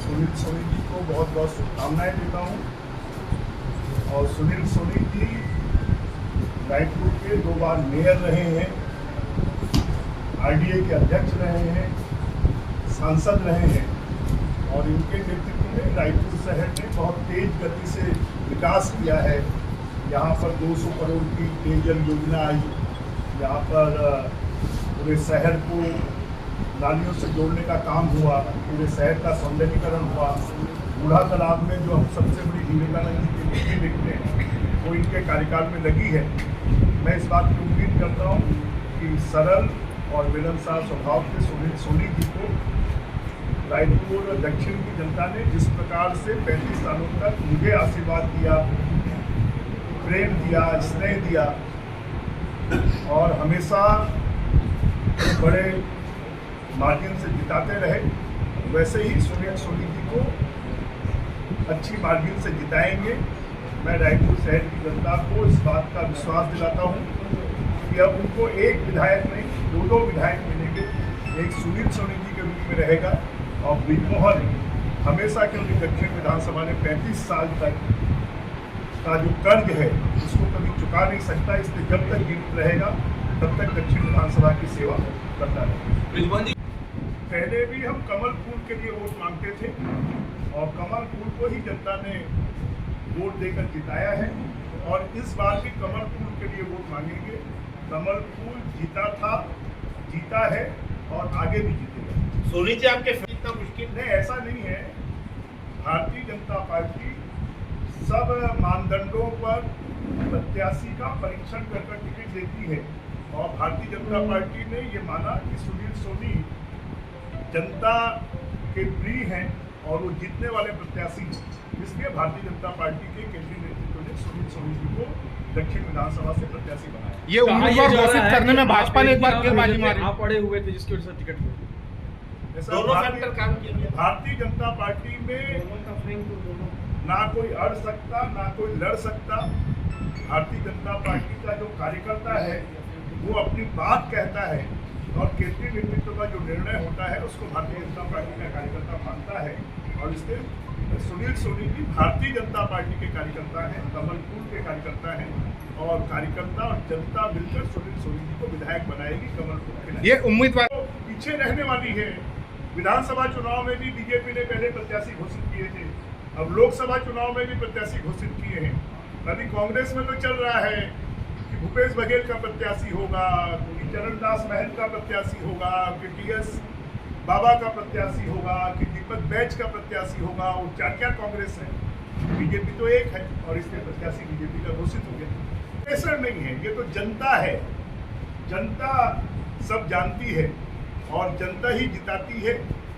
सुनील सोनी जी को बहुत बहुत शुभकामनाएं देता हूँ। और सुनील सोनी जी रायपुर के 2 बार मेयर रहे हैं, आरडीए के अध्यक्ष रहे हैं, सांसद रहे हैं और इनके नेतृत्व में रायपुर शहर ने बहुत तेज गति से विकास किया है। यहाँ पर 200 करोड़ की पेयजल योजना आई, यहाँ पर पूरे शहर को नालियों से जोड़ने का काम हुआ, पूरे शहर का सौंदर्यीकरण हुआ। बूढ़ा तालाब में जो हम सबसे बड़ी विवेकानंद जी की मूर्ति देखते हैं वो इनके कार्यकाल में लगी है। मैं इस बात की उम्मीद करता हूँ कि सरल और मिलनसार स्वभाव के सुनील सोनी जी को रायपुर दक्षिण की जनता ने जिस प्रकार से 35 सालों तक मुझे आशीर्वाद दिया, प्रेम दिया, स्नेह दिया और हमेशा बड़े मार्जिन से जिताते रहे, वैसे ही सुनील सोनी जी को अच्छी मार्जिन से जिताएंगे। मैं रायपुर शहर की जनता को इस बात का विश्वास दिलाता हूँ कि अब उनको एक विधायक नहीं 2 विधायक मिलेंगे। एक सुनील सोनी जी के रूप में रहेगा और ब्रिजमोहन हमेशा के लिए दक्षिण विधानसभा ने 35 साल तक का जो कर्ज है उसको कभी चुका नहीं सकता, इसलिए जब तक जीवित रहेगा तब तक दक्षिण विधानसभा की सेवा करता रहेगा। पहले भी हम कमल फूल के लिए वोट मांगते थे और कमल फूल को ही जनता ने वोट देकर जिताया है और इस बार भी कमल फूल के लिए वोट मांगेंगे। कमल फूल जीता था, जीता है और आगे भी जीतेगा। सोनी जी आपके इतना मुश्किल नहीं, ऐसा नहीं है। भारतीय जनता पार्टी सब मानदंडों पर प्रत्याशी का परीक्षण कर टिकट देती है और भारतीय जनता पार्टी ने ये माना कि सुनील सोनी जनता के प्रिय हैं और वो जीतने वाले प्रत्याशी हैं, इसलिए भारतीय जनता पार्टी के केंद्रीय नेतृत्व ने सुनील सोनी जी को दक्षिण विधानसभा से प्रत्याशी बनाया। ये उम्मीदवार घोषित करने में भाजपा ने एक बार फिर बाजी मारी। आप पड़े हुए थे जिसकी वजह से टिकट दोनों फैक्टर काम किए। भारतीय जनता पार्टी में ना कोई अड़ सकता ना कोई लड़ सकता। भारतीय जनता पार्टी का जो कार्यकर्ता है वो अपनी बात कहता है और केंद्रीय नेतृत्व का जो निर्णय होता है उसको भारतीय जनता पार्टी का कार्यकर्ता मानता है और इसलिए सुनील सोनी जी भारतीय जनता पार्टी के कार्यकर्ता हैं, कमल फूल के कार्यकर्ता हैं और कार्यकर्ता और जनता मिलकर सुनील सोनी जी को विधायक बनाएगी। कमल फूल के ये उम्मीदवार तो पीछे रहने वाली है। विधानसभा चुनाव में भी बीजेपी ने पहले प्रत्याशी घोषित किए थे, अब लोकसभा चुनाव में भी प्रत्याशी घोषित किए हैं। अभी कांग्रेस में तो चल रहा है कि भूपेश बघेल का प्रत्याशी होगा, कि चरणदास महल का प्रत्याशी होगा, कि टीएस बाबा का प्रत्याशी होगा, कि दीपक बैच का प्रत्याशी होगा। वो क्या कांग्रेस है, बीजेपी तो एक है और इसलिए प्रत्याशी बीजेपी का घोषित हो गया। ऐसा नहीं है, ये तो जनता है, जनता सब जानती है और जनता ही जिताती है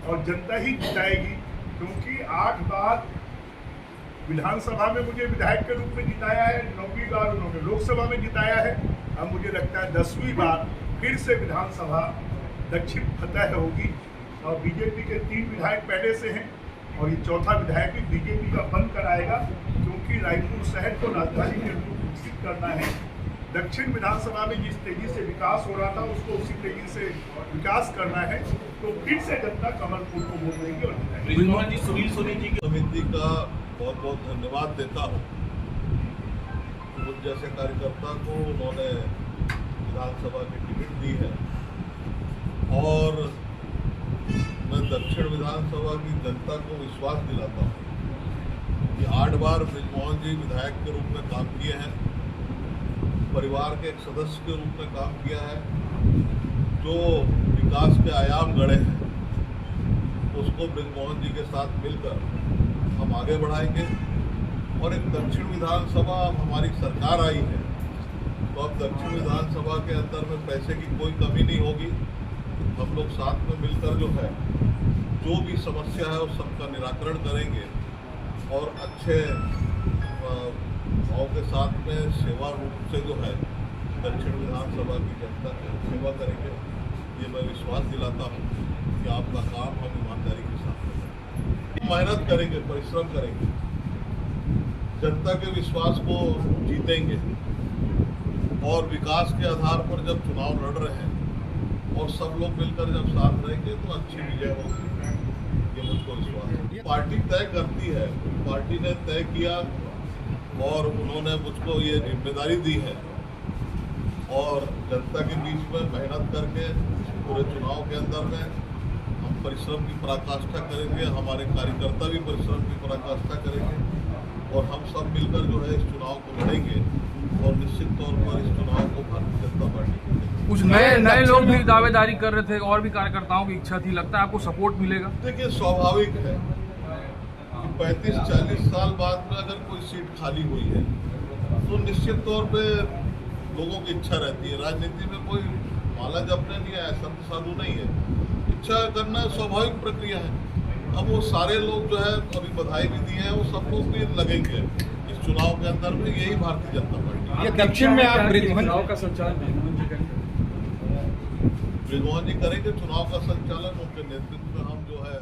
और जनता ही जिताएगी। क्योंकि 8 बार विधानसभा में मुझे विधायक के रूप में जिताया है, 9वीं बार उन्होंने लोकसभा में जिताया है। अब मुझे लगता है 10वीं बार फिर से विधानसभा दक्षिण फतह होगी और बीजेपी के 3 विधायक पहले से हैं और ये 4था विधायक भी बीजेपी का बन कर आएगा। क्योंकि रायपुर शहर को राजधानी के रूप में विकसित करना है। दक्षिण विधानसभा में जिस तेजी से विकास हो रहा था उसको उसी तेजी से विकास करना है, तो फिर से जनता कमल फूल को वोट देगी और ब्रिजमोहन जी सुनील सोनी जी की समिति का बहुत बहुत धन्यवाद देता हूँ। मुझ जैसे कार्यकर्ता को उन्होंने विधानसभा की टिकट दी है और मैं दक्षिण विधानसभा की जनता को विश्वास दिलाता हूँ कि 8 बार ब्रिजमोहन जी विधायक के रूप में काम किए हैं, परिवार के एक सदस्य के रूप में काम किया है। जो विकास के आयाम गढ़े हैं उसको ब्रिजमोहन जी के साथ मिलकर हम आगे बढ़ाएंगे और एक दक्षिण विधानसभा हमारी सरकार आई है तो अब दक्षिण विधानसभा के अंदर में पैसे की कोई कमी नहीं होगी। हम लोग साथ में मिलकर जो है जो भी समस्या है उस सबका निराकरण करेंगे और अच्छे भाव के साथ में सेवा रूप से जो है दक्षिण विधानसभा की जनता की सेवा करेंगे। ये मैं विश्वास दिलाता हूँ कि आपका काम हम ईमानदारी के साथ करेंगे, मेहनत करेंगे, परिश्रम करेंगे, जनता के विश्वास को जीतेंगे और विकास के आधार पर जब चुनाव लड़ रहे हैं और सब लोग मिलकर जब साथ रहेंगे तो अच्छी विजय होगी, ये मुझको विश्वास है। पार्टी तय करती है, पार्टी ने तय किया और उन्होंने मुझको ये जिम्मेदारी दी है और जनता के बीच में मेहनत करके पूरे चुनाव के अंदर में हम परिश्रम की पराकाष्ठा करेंगे, हमारे कार्यकर्ता भी परिश्रम की पराकाष्ठा करेंगे और हम सब मिलकर जो है इस चुनाव को लड़ेंगे और निश्चित तौर पर इस चुनाव को भारतीय जनता पार्टी को देंगे। कुछ नए लोग भी दावेदारी कर रहे थे और भी कार्यकर्ताओं की इच्छा थी, लगता है आपको सपोर्ट मिलेगा? देखिए, स्वाभाविक है कि 35-40 साल बाद में अगर कोई सीट खाली हुई है तो निश्चित तौर पे लोगों की इच्छा रहती है। राजनीति में कोई माला जपने नहीं है, संत साधु नहीं है, इच्छा करना स्वाभाविक प्रक्रिया है। अब वो सारे लोग जो है अभी बधाई भी दी है, वो सब लोग भी लगेंगे इस चुनाव के अंदर में, यही भारतीय जनता पार्टी। ये दक्षिण में आप चुनाव का संचालन ब्रिजमोहन जी करेंगे, चुनाव का संचालन उनके नेतृत्व में हम जो है